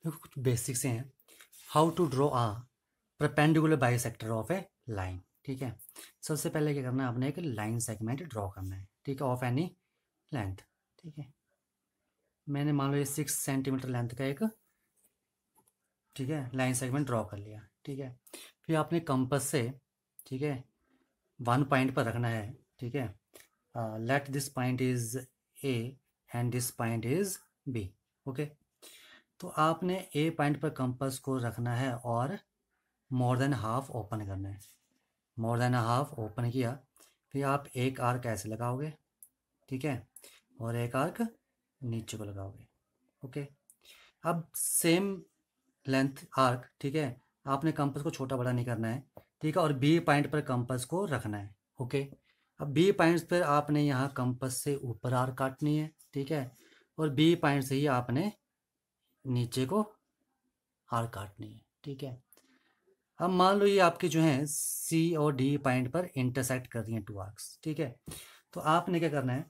देखो कुछ बेसिक से हैं। How to draw a perpendicular bisector of a line. ठीक है, सबसे पहले क्या करना है, आपने एक लाइन सेगमेंट ड्रॉ करना है। ठीक है, ऑफ एनी लेंथ। ठीक है, मैंने मान लो ये 6 सेंटीमीटर लेंथ का एक, ठीक है, लाइन सेगमेंट ड्रॉ कर लिया। ठीक है, फिर आपने कंपास से, ठीक है, 1 पॉइंट पर रखना है। ठीक है, let this point is A and this point is B. Okay, तो आपने ए पॉइंट पर कंपास को रखना है और मोर देन हाफ ओपन करना है। मोर देन हाफ ओपन किया, फिर आप एक आर्क ऐसे लगाओगे। ठीक है, और एक आर्क नीचे को लगाओगे। ओके, अब सेम लेंथ आर्क, ठीक है, आपने कंपास को छोटा बड़ा नहीं करना है। ठीक है, और बी पॉइंट पर कंपास को रखना है। ओके, अब बी पॉइंट पर आपने यहाँ कंपास से ऊपर आर्क काटनी है। ठीक है, और बी पॉइंट से ही आपने नीचे को आर्क काटनी है। ठीक है, अब मान लो ये आपके जो हैं सी और डी पॉइंट पर इंटरसेक्ट कर रही हैं 2 आर्क्स। ठीक है, तो आपने क्या करना है,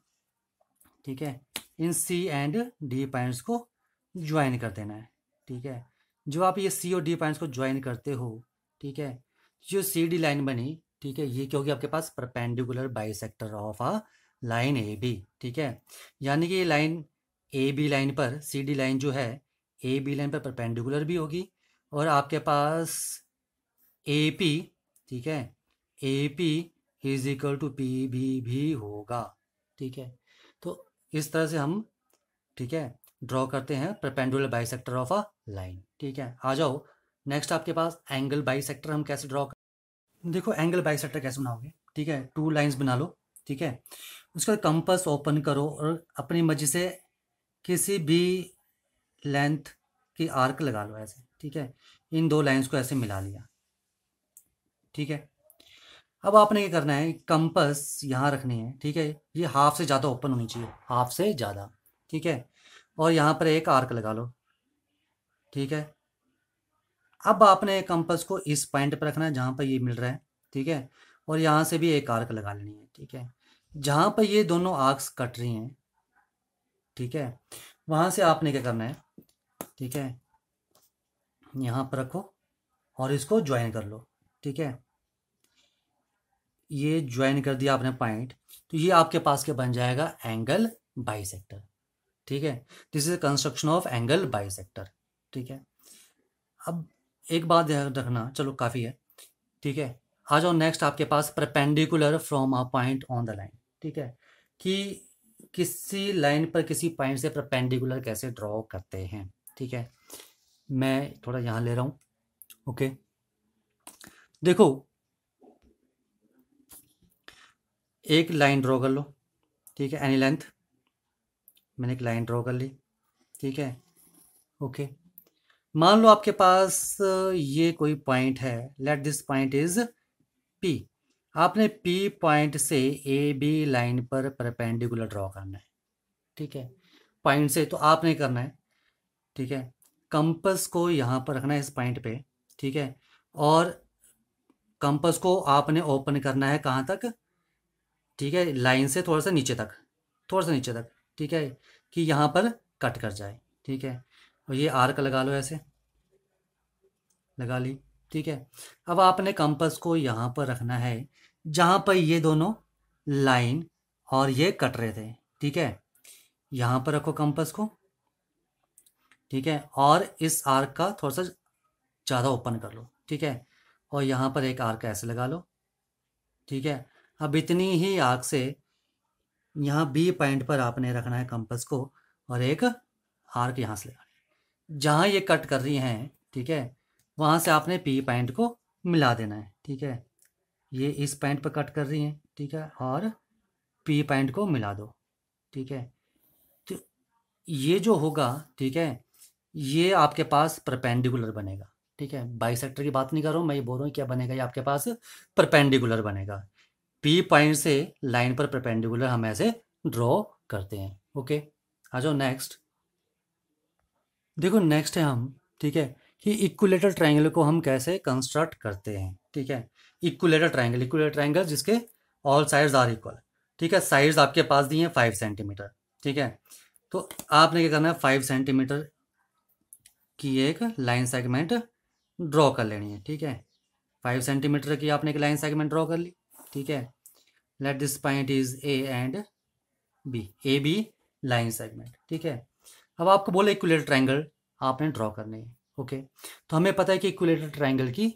ठीक है, इन सी एंड डी पॉइंट्स को ज्वाइन कर देना है। ठीक है, जो आप ये सी और डी पॉइंट्स को ज्वाइन करते हो, ठीक है, जो सी डी लाइन बनी, ठीक है, ये क्योंकि आपके पास perpendicular bisector of a line A B. ठीक है, यानी कि ये लाइन ए बी लाइन पर सी डी लाइन जो है ए बी लाइन पर परपेंडिकुलर भी होगी, और आपके पास ए पी, ठीक है, A P is equal to P B भी होगा। ठीक है, तो इस तरह से हम, ठीक है, ड्रॉ करते हैं perpendicular bisector of a line. ठीक है, आ जाओ नेक्स्ट आपके पास एंगल बाइसेक्टर हम कैसे ड्रॉ कर। देखो एंगल बाइसेक्टर कैसे बनाओगे। ठीक है, 2 लाइंस बना लो। ठीक है, उसका कंपास ओपन करो और अपनी मर्जी से किसी भी लेंथ की आर्क लगा लो ऐसे। ठीक है, इन 2 लाइंस को ऐसे मिला लिया। ठीक है, अब आपने क्या करना है, कंपास यहाँ रखनी है। ठीक है, ये हाफ से ज़्यादा ओपन होनी चाहिए, हाफ से ज़्यादा। ठीक है, और यहाँ पर एक आर्क लगा लो। ठीक है, अब आपने कंपास को इस पॉइंट पर रखना है जहाँ पर ये मिल रहा है। ठीक है, और यहाँ से भी एक आर्क लगा लेनी है। ठीक है, जहाँ पर ये दोनों आर्क्स कट रही हैं, ठीक है, वहाँ से आपने क्या करना है, ठीक है, यहाँ पर रखो और इसको ज्वाइन कर लो। ठीक है, ये ज्वाइन कर दिया आपने पॉइंट, तो ये आपके पास क्या बन जाएगा, एंगल बाइसेक्टर। ठीक है, this is construction of angle bisector. ठीक है, अब एक बात ध्यान रखना, चलो काफ़ी है। ठीक है, आ जाओ नेक्स्ट आपके पास perpendicular from a point on the line. ठीक है, कि किसी लाइन पर किसी पॉइंट से परपेंडिकुलर कैसे ड्रॉ करते हैं। ठीक है, मैं थोड़ा यहाँ ले रहा हूँ। ओके, देखो एक लाइन ड्रॉ कर लो। ठीक है, एनी लेंथ, मैंने एक लाइन ड्रॉ कर ली। ठीक है, ओके, मान लो आपके पास ये कोई पॉइंट है, let this point is P. आपने पी पॉइंट से ए बी लाइन पर परपेंडिकुलर ड्रॉ करना है। ठीक है, पॉइंट से तो आपने करना है। ठीक है, कंपास को यहाँ पर रखना है इस पॉइंट पे। ठीक है, और कंपास को आपने ओपन करना है कहाँ तक, ठीक है, लाइन से थोड़ा सा नीचे तक, थोड़ा सा नीचे तक। ठीक है, कि यहाँ पर कट कर जाए। ठीक है, और ये आर्क लगा लो, ऐसे लगा ली। ठीक है, अब आपने कंपास को यहाँ पर रखना है जहाँ पर ये दोनों लाइन और ये कट रहे थे। ठीक है, यहाँ पर रखो कंपास को। ठीक है, और इस आर्क का थोड़ा सा ज़्यादा ओपन कर लो। ठीक है, और यहाँ पर एक आर्क ऐसे लगा लो। ठीक है, अब इतनी ही आर्क से यहाँ बी पॉइंट पर आपने रखना है कंपास को, और एक आर्क यहाँ से लगा, जहाँ ये कट कर रही हैं। ठीक है, वहाँ से आपने पी पॉइंट को मिला देना है। ठीक है, ये इस पॉइंट पर कट कर रही हैं। ठीक है, और पी पॉइंट को मिला दो। ठीक है, तो ये जो होगा, ठीक है, ये आपके पास परपेंडिकुलर बनेगा। ठीक है, बाइसेक्टर की बात नहीं कर रहा हूँ मैं, ये बोल रहा हूँ क्या बनेगा, ये आपके पास परपेंडिकुलर बनेगा। पी पॉइंट से लाइन पर परपेंडिकुलर हम ऐसे ड्रॉ करते हैं। ओके, आ जाओ नेक्स्ट। देखो नेक्स्ट है हम, ठीक है, कि इक्विलेटरल ट्रायंगल को हम कैसे कंस्ट्रक्ट करते हैं। ठीक है, इक्विलेटरल ट्रायंगल, इक्विलेटरल ट्रायंगल जिसके ऑल साइड्स आर इक्वल। ठीक है, साइड्स आपके पास दी हैं 5 सेंटीमीटर। ठीक है, तो आपने क्या करना है, 5 सेंटीमीटर की एक लाइन सेगमेंट ड्रॉ कर लेनी है। ठीक है, 5 सेंटीमीटर की आपने एक लाइन सेगमेंट ड्रॉ कर ली। ठीक है, let this point is A and B, A B line segment. ठीक है, अब आपको बोले इक्विलेटरल ट्रायंगल आपने ड्रॉ करने है। ओके, तो हमें पता है कि इक्विलेटरल ट्रायंगल की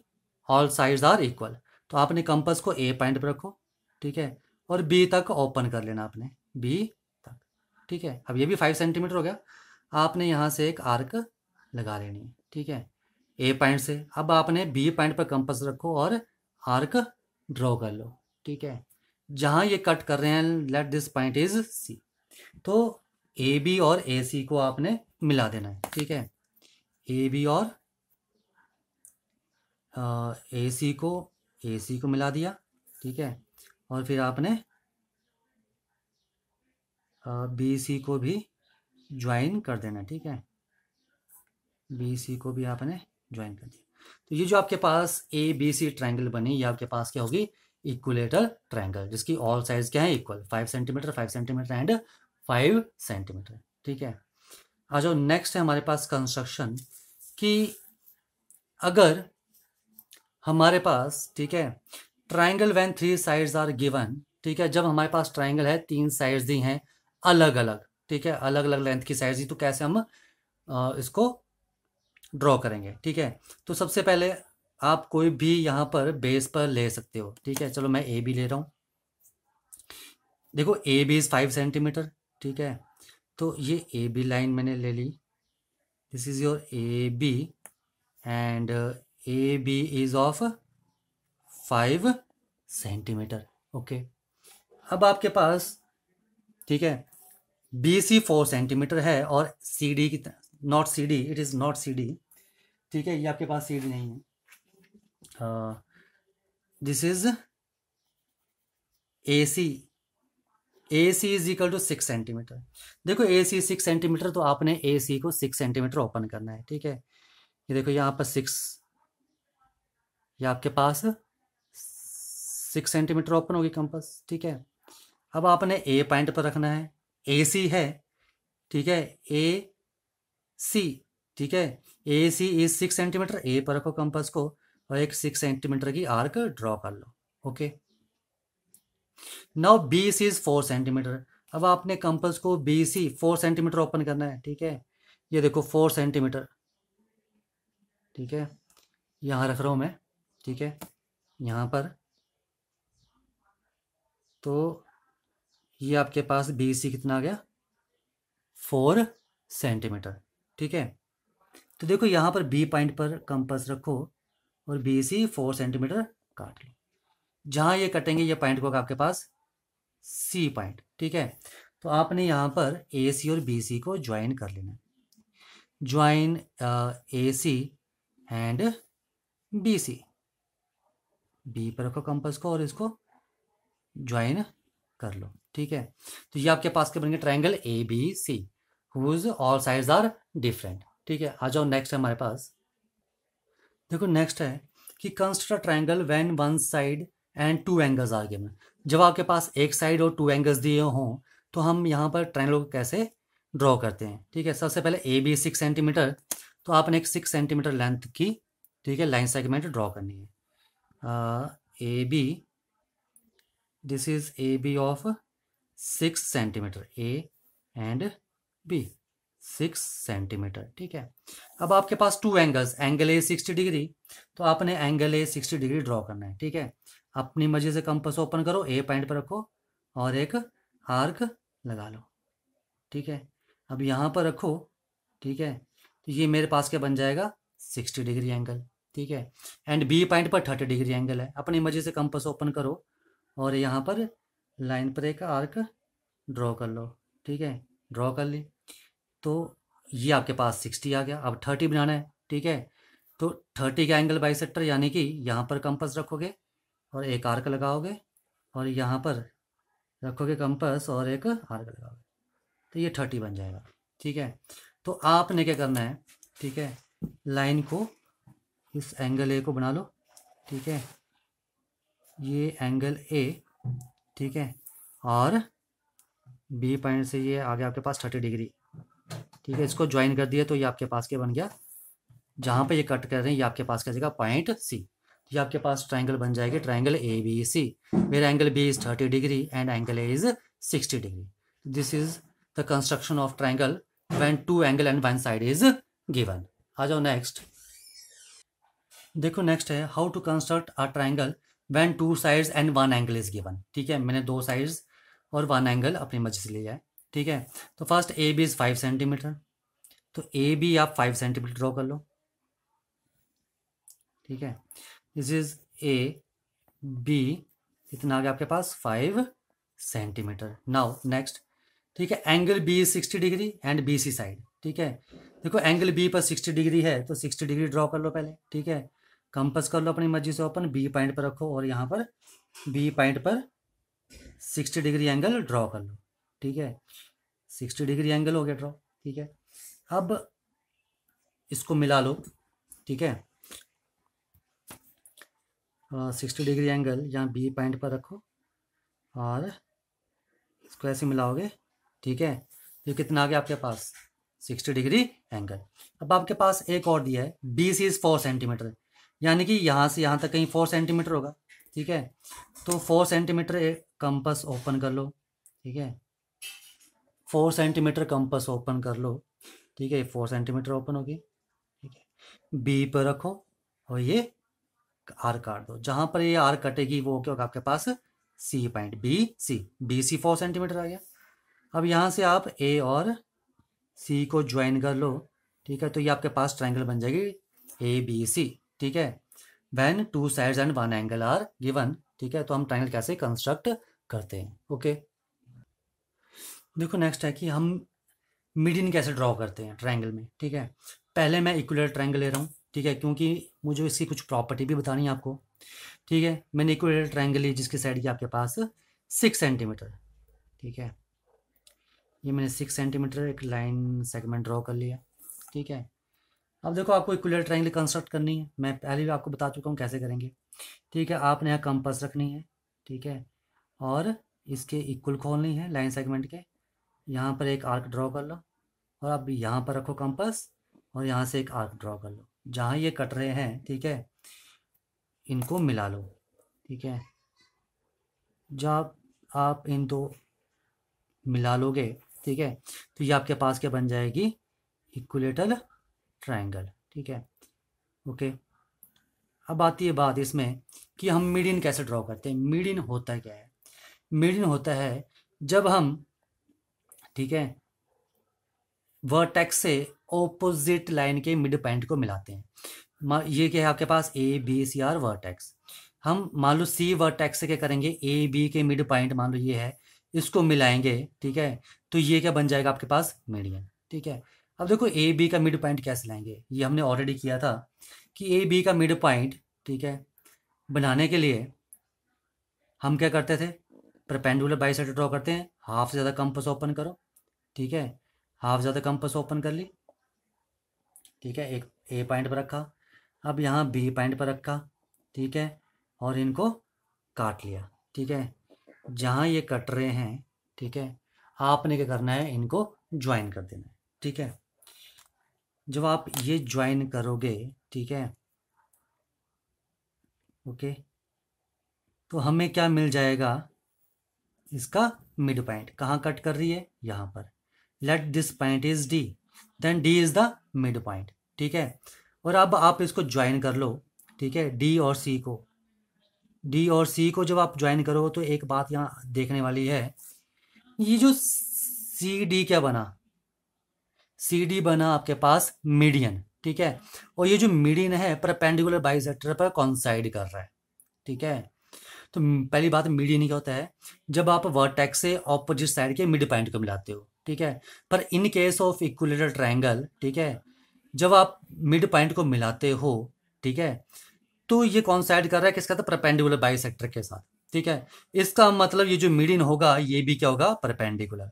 ऑल साइड्स आर इक्वल, तो आपने कंपास को ए पॉइंट पर रखो। ठीक है, और बी तक ओपन कर लेना आपने, बी तक। ठीक है, अब ये भी 5 सेंटीमीटर हो गया। आपने यहाँ से एक आर्क लगा लेनी है। ठीक है, ए पॉइंट से अब आपने बी पॉइंट पर कंपास रखो और आर्क ड्रॉ कर लो। ठीक है, जहाँ ये कट कर रहे हैं, let this point is C, तो ए बी और ए सी को आपने मिला देना है। ठीक है, ए बी और ए सी को मिला दिया। ठीक है, और फिर आपने बी सी को भी ज्वाइन कर देना। ठीक है, बी सी को भी आपने ज्वाइन कर दिया। तो ये जो आपके पास ए बी सी ट्रायंगल बनी, ये आपके पास क्या होगी, इक्विलेटरल ट्रायंगल, जिसकी ऑल साइड्स क्या है, equal, 5 centimetre 5 centimetre and 5 centimetre. ठीक है, आ जाओ नेक्स्ट है हमारे पास कंस्ट्रक्शन कि अगर हमारे पास, ठीक है, triangle when 3 sides are given. ठीक है, जब हमारे पास ट्रायंगल है 3 साइड्स दी हैं अलग अलग। ठीक है, अलग अलग लेंथ की साइड्स दी, तो कैसे हम इसको ड्रॉ करेंगे। ठीक है, तो सबसे पहले आप कोई भी यहाँ पर बेस पर ले सकते हो। ठीक है, चलो मैं ए बी ले रहा हूँ। देखो ए बी इज़ 5 सेंटीमीटर। ठीक है, तो ये ए बी लाइन मैंने ले ली, this is your A B and A B is of 5 centimetre. Okay, अब आपके पास, ठीक है, बी सी 4 सेंटीमीटर है और सी डी की, not C D, it is not C D. ठीक है, ये आपके पास सी डी नहीं है। This is A C, A C is equal to 6 centimetre. देखो ए सी 6 सेंटीमीटर, तो आपने ए सी को 6 सेंटीमीटर ओपन करना है। ठीक है, ये देखो यहाँ पर 6, ये आपके पास 6 सेंटीमीटर ओपन होगी कंपास। ठीक है, अब आपने ए पॉइंट पर रखना है, ए सी है। ठीक है, ए सी, ठीक है, ए सी इज 6 सेंटीमीटर, ए पर रखो कंपास को और एक 6 सेंटीमीटर की आर्क ड्रॉ कर लो। Okay, now B C is 4 centimetre. अब आपने कंपास को बी सी 4 सेंटीमीटर ओपन करना है। ठीक है, ये देखो 4 सेंटीमीटर। ठीक है, यहाँ रख रहा हूँ मैं। ठीक है, यहाँ पर, तो ये आपके पास बी सी कितना आ गया, 4 सेंटीमीटर। ठीक है, तो देखो यहाँ पर बी पॉइंट पर कंपास रखो और बी सी 4 सेंटीमीटर काट लो। जहाँ ये कटेंगे ये पॉइंट को आपके पास सी पॉइंट। ठीक है, तो आपने यहाँ पर ए सी और बी सी को ज्वाइन कर लेना, join A C and B C, B पर रखो कंपास को और इसको ज्वाइन कर लो। ठीक है, तो ये आपके पास के बनेंगे triangle A B C whose all sides are different. ठीक है, आ जाओ नेक्स्ट है हमारे पास। देखो नेक्स्ट है कि construct triangle when one side and 2 angles are given. जब आपके पास एक साइड और 2 एंगल्स दिए हों, तो हम यहाँ पर ट्रायंगल को कैसे ड्रॉ करते हैं। ठीक है, सबसे पहले ए बी 6 सेंटीमीटर, तो आपने एक 6 सेंटीमीटर लेंथ की, ठीक है, लाइन सेगमेंट ड्रॉ करनी है। A B, this is A B of 6 centimetre, A and B 6 centimetre. ठीक है, अब आपके पास 2 एंगल्स, एंगल ए 60 डिग्री, तो आपने एंगल ए 60 डिग्री ड्रॉ करना है। ठीक है, अपनी मर्जी से कंपास ओपन करो, ए पॉइंट पर रखो और एक आर्क लगा लो। ठीक है, अब यहाँ पर रखो। ठीक है, तो ये मेरे पास क्या बन जाएगा, 60 डिग्री एंगल। ठीक है, एंड बी पॉइंट पर 30 डिग्री एंगल है। अपनी मर्जी से कंपास ओपन करो और यहाँ पर लाइन पर एक आर्क ड्रॉ कर लो। ठीक है, ड्रॉ कर ली, तो ये आपके पास 60 आ गया। अब 30 बनाना है। ठीक है, तो 30 का एंगल बाइसेक्टर, यानी कि यहाँ पर कंपास रखोगे और एक आर्क लगाओगे और यहाँ पर रखोगे कंपास और एक आर्क लगाओगे, तो ये 30 बन जाएगा। ठीक है, तो आपने क्या करना है, ठीक है, लाइन को, इस एंगल ए को बना लो। ठीक है, ये एंगल ए, ठीक है, और बी पॉइंट से ये आ गया आपके पास 30 डिग्री। ठीक है, इसको ज्वाइन कर दिया, तो ये आपके पास क्या बन गया, जहाँ पे ये कट कर रहे हैं ये आपके पास क्या जाएगा पॉइंट सी। ये आपके पास ट्राइंगल बन जाएगी triangle A B C, where angle B is 30 degree and angle A is 60 degree. This is the construction of triangle when two angle and one side is given. आ जाओ नेक्स्ट। देखो next है how to construct a triangle when two sides and one angle is given. ठीक है, मैंने दो sides और one angle अपनी मर्जी से लिया है। ठीक है, तो first A B is 5 centimetre, तो ए बी आप 5 सेंटीमीटर ड्रॉ कर लो। ठीक है, दिस इज ए बी, इतना आ गया आपके पास 5 सेंटीमीटर। Now next. ठीक है, angle B is 60 degree and B C side. ठीक है, देखो एंगल बी पर 60 डिग्री है तो 60 डिग्री ड्रॉ कर लो पहले। ठीक है, कंपास कर लो अपनी मर्जी से ओपन, बी पॉइंट पर रखो और यहाँ पर बी पॉइंट पर 60 डिग्री एंगल ड्रॉ कर लो। ठीक है, 60 डिग्री एंगल हो गया ड्रॉ। ठीक है, अब इसको मिला लो। ठीक है, 60 डिग्री एंगल यहाँ बी पॉइंट पर रखो और इसको ऐसे मिलाओगे। ठीक है, तो कितना आ गया आपके पास 60 डिग्री एंगल। अब आपके पास एक और दिया है बी सी इज 4 सेंटीमीटर, यानी कि यहाँ से यहाँ तक कहीं 4 सेंटीमीटर होगा। ठीक है, तो 4 सेंटीमीटर एक कंपास ओपन कर लो। ठीक है, 4 सेंटीमीटर कंपास ओपन कर लो। ठीक है, 4 सेंटीमीटर ओपन होगी। ठीक है, बी पर रखो और ये आर काट दो। जहाँ पर ये आर कटेगी वो क्या होगा आपके पास C point, B C 4 centimetre आ गया। अब यहाँ से आप ए और सी को ज्वाइन कर लो। ठीक है, तो ये आपके पास ट्राइंगल बन जाएगी ए बी सी। ठीक है, when two sides and one angle are given. ठीक है, तो हम ट्राइंगल कैसे कंस्ट्रक्ट करते हैं। ओके, देखो नेक्स्ट है कि हम मीडियन कैसे ड्रॉ करते हैं ट्राइंगल में। ठीक है, पहले मैं इक्विलेटरल ट्राइंगल ले रहा हूँ। ठीक है, क्योंकि मुझे इसकी कुछ प्रॉपर्टी भी बतानी है आपको। ठीक है, मैंने इक्विलेटरल ट्राइंगल ली जिसकी साइड की आपके पास 6 सेंटीमीटर। ठीक है, ये मैंने 6 सेंटीमीटर एक लाइन सेगमेंट ड्रॉ कर लिया। ठीक है, अब देखो आपको इक्विलेटरल ट्राइंगल कंस्ट्रक्ट करनी है, मैं पहले भी आपको बता चुका हूँ कैसे करेंगे। ठीक है, आपने यहाँ कंपास रखनी है। ठीक है, और इसके इक्वल खोलनी है लाइन सेगमेंट के। यहाँ पर एक आर्क ड्रॉ कर लो और अब यहाँ पर रखो कंपास और यहाँ से एक आर्क ड्रॉ कर लो। जहाँ ये कट रहे हैं ठीक है, इनको मिला लो। ठीक है, जब आप इन दो मिला लोगे ठीक है, तो ये आपके पास क्या बन जाएगी इक्विलेटरल ट्राइंगल। ठीक है, ओके। अब आती है बात इसमें कि हम मीडियन कैसे ड्रॉ करते हैं। मीडियन होता क्या है, मीडियन होता है जब हम ठीक है वर्टेक्स से ऑपोजिट लाइन के मिड पॉइंट को मिलाते हैं। ये क्या है आपके पास A B C are vertex. हम मान लो सी वर्टेक्स से क्या करेंगे, ए बी के मिड पॉइंट मान लो ये है, इसको मिलाएंगे। ठीक है, तो ये क्या बन जाएगा आपके पास मीडियन। ठीक है, अब देखो ए बी का मिड पॉइंट कैसे लाएंगे, ये हमने ऑलरेडी किया था कि ए बी का मिड पॉइंट ठीक है बनाने के लिए हम क्या करते थे, परपेंडिकुलर बाइसेक्टर ड्रॉ करते हैं। हाफ से ज़्यादा कंपास ओपन करो। ठीक है, हाफ ज़्यादा कंपास ओपन कर ली। ठीक है, एक ए पॉइंट पर रखा, अब यहाँ बी पॉइंट पर रखा। ठीक है, और इनको काट लिया। ठीक है, जहाँ ये कट रहे हैं ठीक है, आपने क्या करना है, इनको ज्वाइन कर देना है। ठीक है, जब आप ये ज्वाइन करोगे ठीक है ओके, तो हमें क्या मिल जाएगा, इसका मिड पॉइंट कहाँ कट कर रही है, यहाँ पर। Let this point is D, then D is the mid point. ठीक है, और अब आप इसको ज्वाइन कर लो। ठीक है, डी और सी को, डी और सी को जब आप ज्वाइन करोगे तो एक बात यहाँ देखने वाली है, ये जो सी डी क्या बना, सी डी बना आपके पास मीडियन। ठीक है, और ये जो मीडियन है परपेंडिकुलर बाइसेक्टर पर कॉन्साइड कर रहा है। ठीक है, तो पहली बात मीडियन क्या होता है, जब आप वर्टेक्स से ऑपोजिट साइड के मिड पॉइंट को मिलाते हो। ठीक है, पर in case of equilateral triangle ठीक है, जब आप मिड पॉइंट को मिलाते हो ठीक है, तो ये कॉन्साइड कर रहा है किसका, तो परपेंडिकुलर बाइसेक्टर के साथ। ठीक है, इसका मतलब ये जो मीडियन होगा ये भी क्या होगा, perpendicular,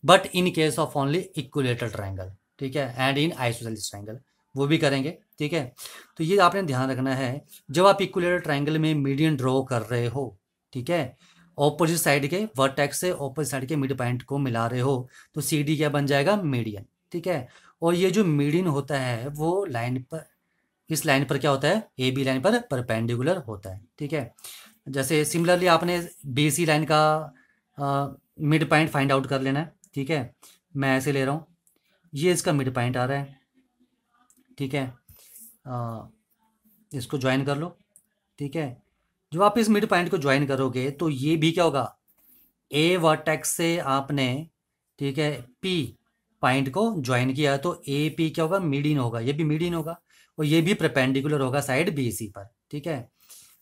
but in case of only equilateral triangle. ठीक है, एंड इन आइसोसेलेस ट्रायंगल वो भी करेंगे। ठीक है, तो ये आपने ध्यान रखना है, जब आप इक्विलेटरल ट्रायंगल में मीडियन ड्रॉ कर रहे हो ठीक है, ऑपोजिट साइड के वर्टेक्स से ऑपोजिट साइड के मिड पॉइंट को मिला रहे हो, तो सी डी क्या बन जाएगा, मीडियन। ठीक है, और ये जो मीडियन होता है वो लाइन पर इस लाइन पर क्या होता है, ए बी लाइन पर परपेंडिकुलर होता है। ठीक है, जैसे सिमिलरली आपने बी सी लाइन का मिड पॉइंट फाइंड आउट कर लेना है। ठीक है, मैं ऐसे ले रहा हूँ, ये इसका मिड पॉइंट आ रहा है। ठीक है, इसको ज्वाइन कर लो। ठीक है, जब आप इस मिड पॉइंट को ज्वाइन करोगे तो ये भी क्या होगा, ए वर्टेक्स से आपने, ठीक है, पी पॉइंट को ज्वाइन किया तो ए पी क्या होगा, मीडियन होगा, ये भी मीडियन होगा और ये भी परपेंडिकुलर होगा साइड बी सी पर। ठीक है,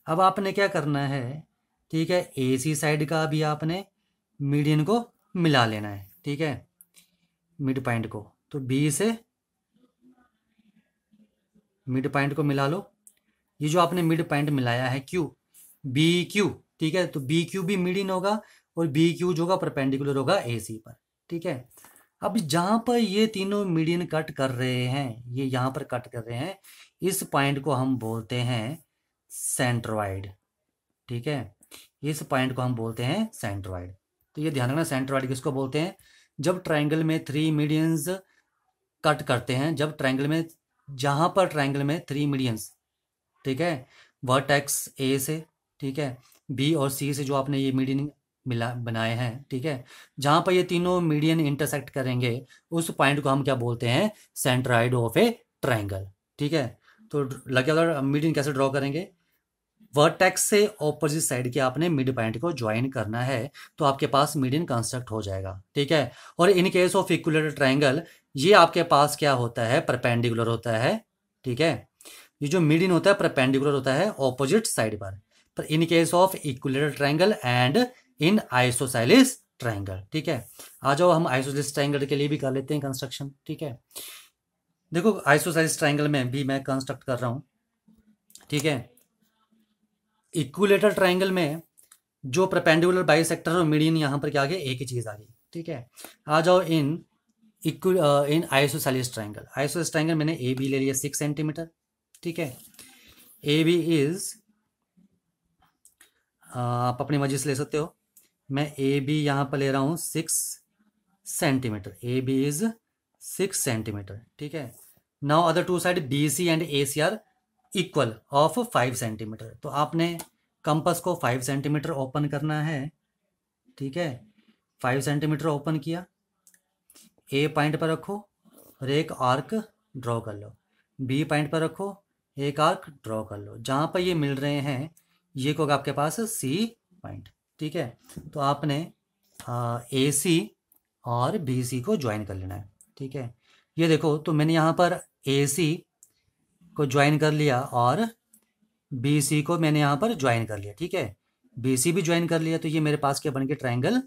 अब आपने क्या करना है, ठीक है, ए सी साइड का भी आपने मीडियन को मिला लेना है। ठीक है, मिड पॉइंट को, तो बी से मिड पॉइंट को मिला लो। ये जो आपने मिड पॉइंट मिलाया है क्यू, बी क्यू, ठीक है, तो बी क्यू भी मीडियन होगा और बी क्यू जो होगा परपेंडिकुलर होगा ए सी पर। ठीक है, अब जहाँ पर ये तीनों मीडियन कट कर रहे हैं, ये यहाँ पर कट कर रहे हैं, इस पॉइंट को हम बोलते हैं सेंट्रोइड। ठीक है, इस पॉइंट को हम बोलते हैं सेंट्रोइड। तो ये ध्यान रखना, सेंट्रोइड किसको बोलते हैं, जब ट्राइंगल में थ्री मीडियंस कट करते हैं, जब ट्राइंगल में, जहाँ पर ट्राइंगल में थ्री मीडियंस, ठीक है, वर्टेक्स ए से, ठीक है, बी और सी से जो आपने ये मीडियन मिला बनाए हैं, ठीक है, जहाँ पर ये तीनों मीडियन इंटरसेक्ट करेंगे उस पॉइंट को हम क्या बोलते हैं, सेंट्राइड ऑफ ए ट्राइंगल। ठीक है, तो लगे अगर मीडियन कैसे ड्रॉ करेंगे, वर्टेक्स से ऑपोजिट साइड के आपने मिड पॉइंट को ज्वाइन करना है तो आपके पास मीडियन कंस्ट्रक्ट हो जाएगा। ठीक है, और in case of equilateral triangle ये आपके पास क्या होता है, परपेंडिकुलर होता है। ठीक है, ये जो मीडियन होता है परपेंडिकुलर होता है ऑपोजिट साइड पर in case of equilateral triangle and in isosceles triangle. ठीक है, आ जाओ हम आइसोसेलेस ट्राइंगल के लिए भी कर लेते हैं कंस्ट्रक्शन। ठीक है, देखो आइसोसेलेस ट्राइंगल में भी मैं कंस्ट्रक्ट कर रहा हूँ। ठीक है, इक्विलेटरल ट्राइंगल में जो परपेंडिकुलर बाइसेक्टर और मीडियन यहाँ पर क्या आ गया, एक ही चीज़ आ गई। ठीक है, आ जाओ इन इन आइसोसेलेस ट्राइंगल। आइसोसेलेस ट्राइंगल मैंने ए बी ले लिया 6 सेंटीमीटर। ठीक है, ए बी इज, आप अपनी मर्जी से ले सकते हो, मैं ए बी यहाँ पर ले रहा हूँ 6 centimetre. A B is 6 centimetre. ठीक है, now other two side B C and A C are equal of 5 centimetre. तो आपने कंपस को 5 सेंटीमीटर ओपन करना है। ठीक है, 5 सेंटीमीटर ओपन किया, ए पॉइंट पर रखो और एक आर्क ड्रॉ कर लो, बी पॉइंट पर रखो, एक आर्क ड्रॉ कर लो, जहाँ पर ये मिल रहे हैं ये को आपके पास सी पॉइंट। ठीक है, तो आपने ए सी और बी सी को ज्वाइन कर लेना है। ठीक है, ये देखो, तो मैंने यहाँ पर ए सी को ज्वाइन कर लिया और बी सी को मैंने यहाँ पर ज्वाइन कर लिया। ठीक है, बी सी भी ज्वाइन कर लिया, तो ये मेरे पास क्या बन गया, ट्राइंगल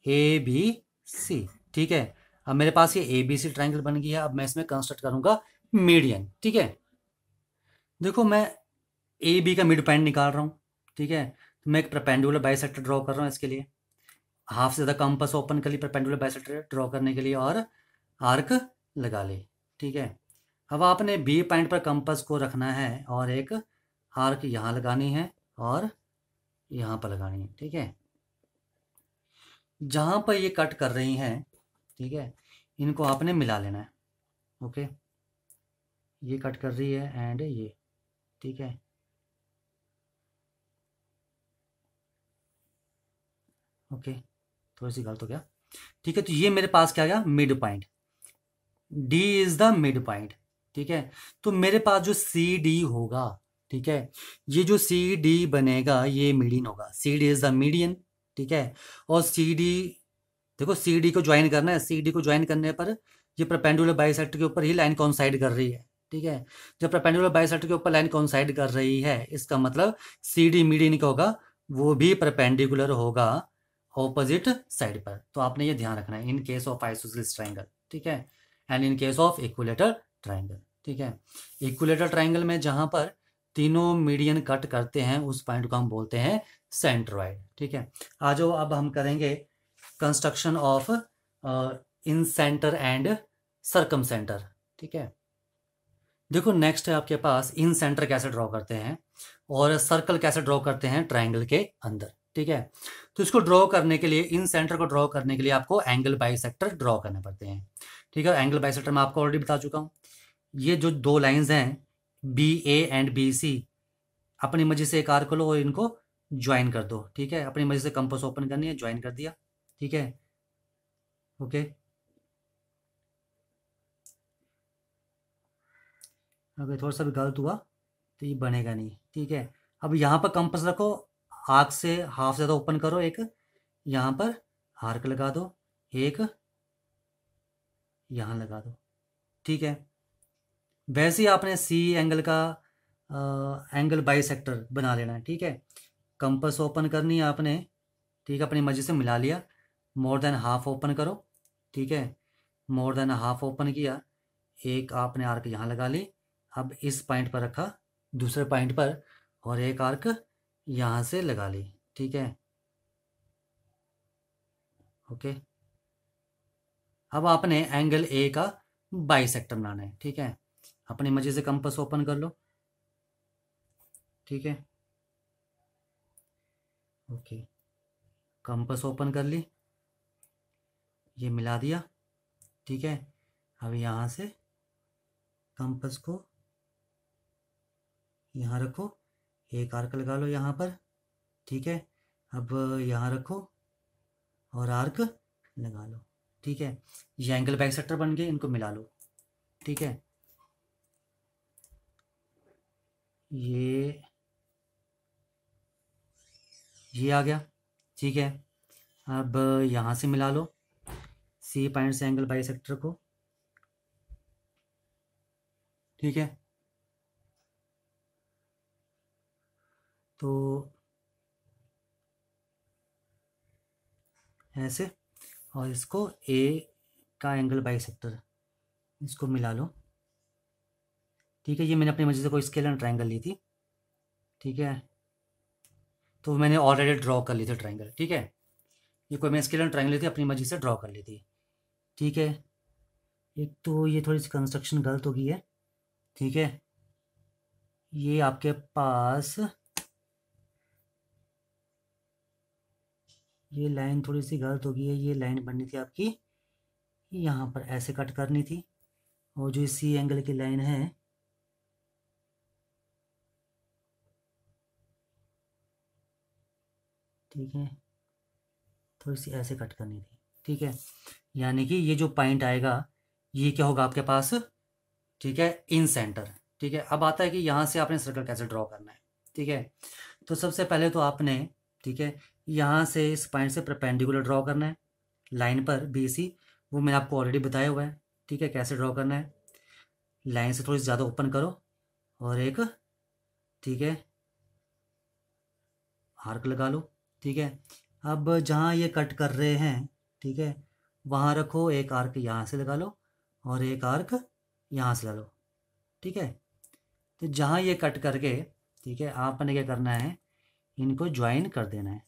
ए बी सी। ठीक है, अब मेरे पास ये ए बी सी ट्राइंगल बन गया। अब मैं इसमें कंस्ट्रक्ट करूँगा मीडियन। ठीक है, देखो मैं ए बी का मिड पॉइंट निकाल रहा हूँ। ठीक है, तो मैं एक परपेंडिकुलर बाइसेक्टर ड्रॉ कर रहा हूँ इसके लिए, हाफ से ज़्यादा कंपास ओपन कर ली परपेंडिकुलर बाइसेक्टर ड्रॉ करने के लिए और आर्क लगा ली। ठीक है, अब आपने बी पॉइंट पर कंपास को रखना है और एक आर्क यहाँ लगानी है और यहाँ पर लगानी है। ठीक है, जहाँ पर ये कट कर रही हैं, ठीक है, इनको आपने मिला लेना है। ओके, ये कट कर रही है एंड ये, ठीक है, ओके, थोड़ी सी गलत हो गया। ठीक है, तो ये मेरे पास क्या गया, mid point, D is the mid point. ठीक है, तो मेरे पास जो सी डी होगा, ठीक है, ये जो सी डी बनेगा ये मीडियन होगा, C D is the median. ठीक है, और सी डी, देखो सी डी को ज्वाइन करना है, सी डी को ज्वाइन करने पर ये परपेंडिकुलर बाइसेक्टर के ऊपर ही लाइन कोइंसाइड कर रही है। ठीक है, जब परपेंडिकुलर बाइसेक्टर के ऊपर लाइन कोइंसाइड कर रही है इसका मतलब सी डी मीडियन का होगा, वो भी परपेंडिकुलर होगा ऑपोजिट साइड पर। तो आपने ये ध्यान रखना है in case of isosceles triangle. ठीक है, and in case of equilateral triangle. ठीक है, इक्विलेटरल ट्राइंगल में जहाँ पर तीनों मीडियन कट करते हैं उस पॉइंट को हम बोलते हैं सेंट्रोइड। ठीक है, आ जाओ अब हम करेंगे construction of in centre and circum centre. ठीक है, देखो नेक्स्ट है आपके पास इन सेंटर कैसे ड्रॉ करते हैं और सर्कल कैसे ड्रॉ करते हैं ट्राइंगल के अंदर। ठीक है, तो इसको ड्रॉ करने के लिए, इन सेंटर को ड्रॉ करने के लिए आपको एंगल बाइसेक्टर ड्रॉ करने पड़ते हैं। ठीक है, एंगल बाइसेक्टर मैं आपको ऑलरेडी बता चुका हूँ। ये जो दो लाइंस हैं BA and BC अपनी मर्जी से एक आर्क लो और इनको ज्वाइन कर दो, ठीक है। अपनी मर्जी से कंपास ओपन करनी है, ज्वाइन कर दिया, ठीक है, ओके। अगर थोड़ा सा भी गलत हुआ तो ये बनेगा नहीं, ठीक है। अब यहाँ पर कंपास रखो, आर्क से हाफ ज़्यादा ओपन करो, एक यहाँ पर आर्क लगा दो, एक यहाँ लगा दो, ठीक है। वैसे ही आपने सी एंगल का एंगल बाइसेक्टर बना लेना है, ठीक है। कंपास ओपन करनी है आपने, ठीक है, अपनी मर्जी से मिला लिया, मोर देन हाफ ओपन करो, ठीक है। मोर देन हाफ ओपन किया, एक आपने आर्क यहाँ लगा ली, अब इस पॉइंट पर रखा, दूसरे पॉइंट पर, और एक आर्क यहाँ से लगा ली, ठीक है, ओके। अब आपने एंगल ए का बाइसेक्टर बनाना है, ठीक है। अपनी मर्जी से कंपास ओपन कर लो, ठीक है, ओके। कंपास ओपन कर ली, ये मिला दिया, ठीक है। अब यहाँ से कंपास को यहाँ रखो, एक आर्क लगा लो यहाँ पर, ठीक है। अब यहाँ रखो और आर्क लगा लो, ठीक है। ये एंगल बाइसेक्टर बन गए, इनको मिला लो, ठीक है। ये आ गया, ठीक है। अब यहाँ से मिला लो सी पॉइंट से एंगल बाइसेक्टर को, ठीक है। तो ऐसे, और इसको ए का एंगल बाइसेक्टर, इसको मिला लो, ठीक है। ये मैंने अपनी मर्जी से कोई स्केल एंड ट्रायंगल ली थी, ठीक है। तो मैंने ऑलरेडी ड्रॉ कर ली थी ट्रायंगल, ठीक है। ये कोई मैंने स्केल एंड ट्रायंगल ली थी, अपनी मर्जी से ड्रॉ कर ली थी, ठीक है। एक तो ये थोड़ी सी कंस्ट्रक्शन गलत हो गई है, ठीक है। ये आपके पास ये लाइन थोड़ी सी गलत हो गई है, ये लाइन बननी थी आपकी यहाँ पर, ऐसे कट करनी थी, और जो सी एंगल की लाइन है, ठीक है, थोड़ी सी ऐसे कट करनी थी, ठीक है। यानी कि ये जो पॉइंट आएगा, ये क्या होगा आपके पास, ठीक है, इन सेंटर, ठीक है। अब आता है कि यहाँ से आपने सर्कल कैसे ड्रॉ करना है, ठीक है। तो सबसे पहले तो आपने, ठीक है, यहाँ से इस पॉइंट से परपेंडिकुलर ड्रॉ करना है लाइन पर BC, वो मैंने आपको ऑलरेडी बताया हुआ है, ठीक है, कैसे ड्रॉ करना है। लाइन से थोड़ी सी ज़्यादा ओपन करो और एक, ठीक है, आर्क लगा लो, ठीक है। अब जहाँ ये कट कर रहे हैं, ठीक है, वहाँ रखो, एक आर्क यहाँ से लगा लो और एक आर्क यहाँ से लगा लो, ठीक है। तो जहाँ ये कट करके, ठीक है, आपने क्या करना है, इनको ज्वाइन कर देना है,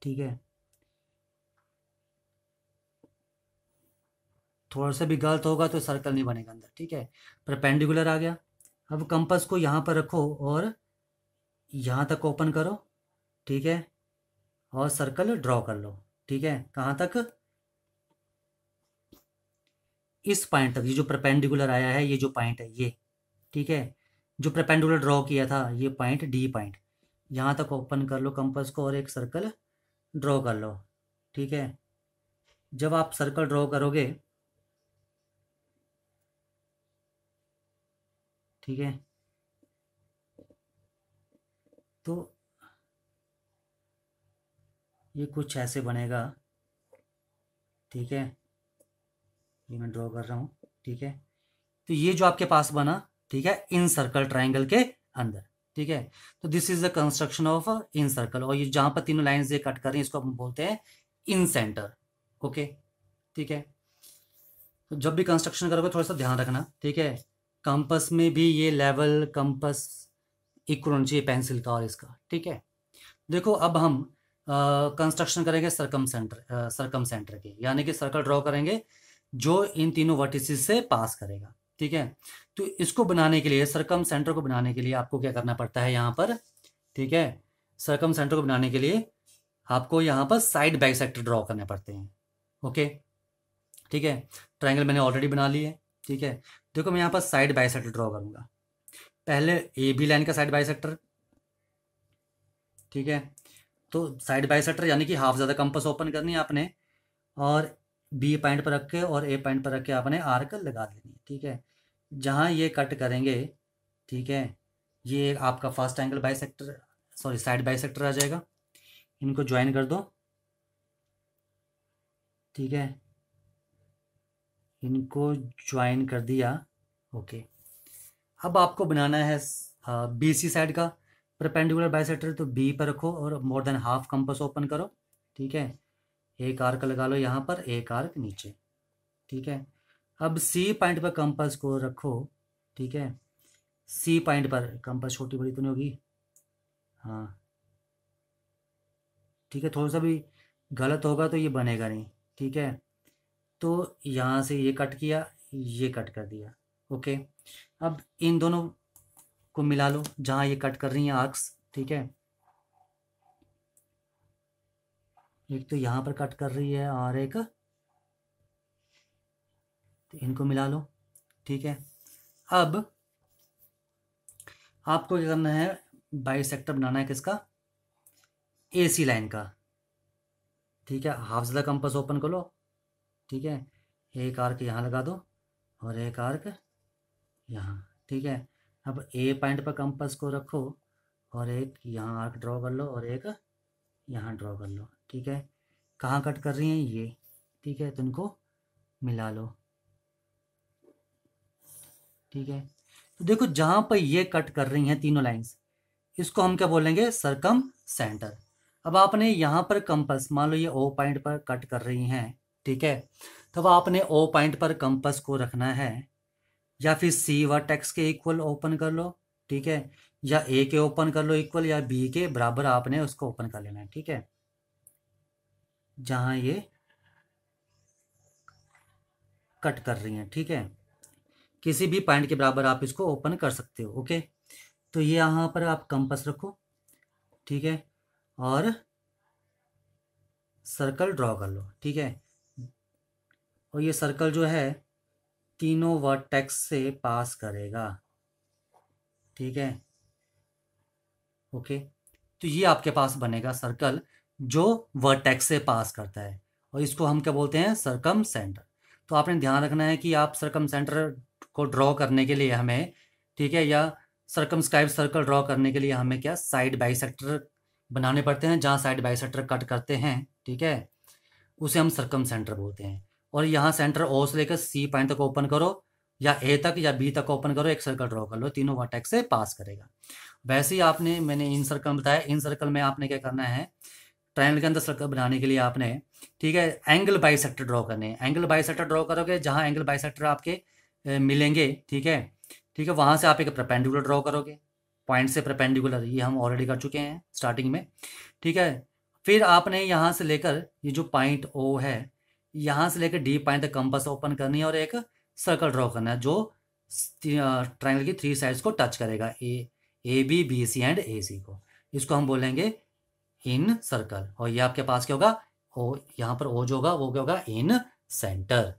ठीक है। थोड़ा सा भी गलत होगा तो सर्कल नहीं बनेगा अंदर, ठीक है। परपेंडिकुलर आ गया, अब कंपास को यहाँ पर रखो और यहाँ तक ओपन करो, ठीक है, और सर्कल ड्रॉ कर लो, ठीक है। कहाँ तक, इस पॉइंट तक, ये जो परपेंडिकुलर आया है, ये जो पॉइंट है ये, ठीक है, जो परपेंडिकुलर ड्रॉ किया था, ये पॉइंट D पॉइंट, यहाँ तक ओपन कर लो कंपास को और एक सर्कल ड्रॉ कर लो, ठीक है। जब आप सर्कल ड्रॉ करोगे, ठीक है, तो ये कुछ ऐसे बनेगा, ठीक है। ये मैं ड्रॉ कर रहा हूँ, ठीक है। तो ये जो आपके पास बना, ठीक है, इन सर्कल ट्राइंगल के अंदर, ठीक है। तो this is the construction of in circle, और ये जहां पर तीनों लाइंस ये कट कर रही हैं, इसको हम बोलते हैं इन सेंटर, ओके, ठीक है। तो जब भी कंस्ट्रक्शन करोगे थोड़ा सा ध्यान रखना, ठीक है। कंपास में भी ये लेवल कंपास इक्वल होना चाहिए पेंसिल का और इसका, ठीक है। देखो अब हम कंस्ट्रक्शन करेंगे सरकम सेंटर के, यानी कि सर्कल ड्रॉ करेंगे जो इन तीनों वर्टिसेस से पास करेगा, ठीक है। तो इसको बनाने के लिए, सरकम सेंटर को बनाने के लिए आपको क्या करना पड़ता है यहाँ पर, ठीक है। सरकम सेंटर को बनाने के लिए आपको यहाँ पर साइड बाइसेक्टर ड्रॉ करने पड़ते हैं, ओके, ठीक है। ट्राइंगल मैंने ऑलरेडी बना ली है, ठीक है। देखो मैं यहाँ पर साइड बाइसेक्टर ड्रॉ करूँगा। पहले ए बी लाइन का साइड बाइसेक्टर, ठीक है। तो साइड बाइसेक्टर यानी कि हाफ ज़्यादा कंपास ओपन करनी है आपने, और बी पॉइंट पर रख के और ए पॉइंट पर रख के आपने आर्क लगा देनी है, ठीक है। जहाँ ये कट करेंगे, ठीक है, ये आपका first angle bisector, sorry side bisector आ जाएगा। इनको ज्वाइन कर दो, ठीक है, इनको ज्वाइन कर दिया, ओके। अब आपको बनाना है बी सी साइड का परपेंडिकुलर बाइसेक्टर, तो बी पर रखो और more than half compass open करो, ठीक है। एक आर्क लगा लो यहाँ पर, एक आर्क नीचे, ठीक है। अब सी पॉइंट पर कंपास को रखो, ठीक है। सी पॉइंट पर कंपास छोटी बड़ी तो नहीं होगी, हाँ, ठीक है। थोड़ा सा भी गलत होगा तो ये बनेगा नहीं, ठीक है। तो यहाँ से ये कट किया, ये कट कर दिया, ओके। अब इन दोनों को मिला लो जहाँ ये कट कर रही हैं आर्क्स, ठीक है। एक तो यहाँ पर कट कर रही है और एक, तो इनको मिला लो, ठीक है। अब आपको क्या करना है, बाइसेक्टर बनाना है किसका, ए सी लाइन का, ठीक है। हाफ ज़्यादा कंपास ओपन कर लो, ठीक है। एक आर्क यहाँ लगा दो और एक आर्क यहाँ, ठीक है। अब ए पॉइंट पर कंपास को रखो और एक यहाँ आर्क ड्रॉ कर लो और एक यहाँ ड्रॉ कर लो, ठीक है। कहाँ कट कर रही हैं ये, ठीक है, तो इनको मिला लो, ठीक है। तो देखो जहाँ पर ये कट कर रही हैं तीनों लाइंस, इसको हम क्या बोलेंगे, सरकम सेंटर। अब आपने यहाँ पर कंपास, मान लो ये ओ पॉइंट पर कट कर रही हैं, ठीक है। तब आपने ओ पॉइंट पर कंपास को रखना है, या फिर सी वर्टेक्स के इक्वल ओपन कर लो, ठीक है, या ए के ओपन कर लो इक्वल, या बी के बराबर आपने उसको ओपन कर लेना है, ठीक है। जहाँ ये कट कर रही हैं, ठीक है, किसी भी पॉइंट के बराबर आप इसको ओपन कर सकते हो, ओके। तो ये यहाँ पर आप कंपास रखो, ठीक है, और सर्कल ड्रॉ कर लो, ठीक है। और ये सर्कल जो है तीनों वर्टेक्स से पास करेगा, ठीक है, ओके। तो ये आपके पास बनेगा सर्कल जो वर्टेक्स से पास करता है, और इसको हम क्या बोलते हैं, सरकम सेंटर। तो आपने ध्यान रखना है कि आप सरकम सेंटर को ड्रॉ करने के लिए हमें, ठीक है, या सरकमस्क्राइब सर्कल ड्रॉ करने के लिए हमें क्या, साइड बाइसेक्टर बनाने पड़ते हैं। जहाँ साइड बाइसेक्टर कट करते हैं, ठीक है, उसे हम सरकम सेंटर बोलते हैं। और यहाँ सेंटर ओ से लेकर सी पॉइंट तक ओपन करो, या ए तक या बी तक ओपन करो, एक सर्कल ड्रॉ कर लो, तीनों वर्टेक्स से पास करेगा। वैसे ही आपने, मैंने इन सर्कल बताया, इन सर्कल में आपने क्या करना है, ट्रायंगल के अंदर सर्कल बनाने के लिए आपने, ठीक है, एंगल बाइसेक्टर ड्रॉ करने हैं। एंगल बाइसेक्टर ड्रॉ करोगे, जहाँ एंगल बाइसेक्टर आपके मिलेंगे, ठीक है, ठीक है, वहाँ से आप एक परपेंडिकुलर ड्रॉ करोगे, पॉइंट से परपेंडिकुलर, ये हम ऑलरेडी कर चुके हैं स्टार्टिंग में, ठीक है। फिर आपने यहाँ से लेकर ये जो पॉइंट ओ है, यहाँ से लेकर डी पॉइंट तक कंपास ओपन करनी है और एक सर्कल ड्रॉ करना है जो ट्रायंगल की थ्री साइड्स को टच करेगा, A B B C and A C को। इसको हम बोलेंगे इन सर्कल। और ये आपके पास क्या होगा, ओ, यहाँ पर ओ जो होगा वो क्या होगा, इन सेंटर।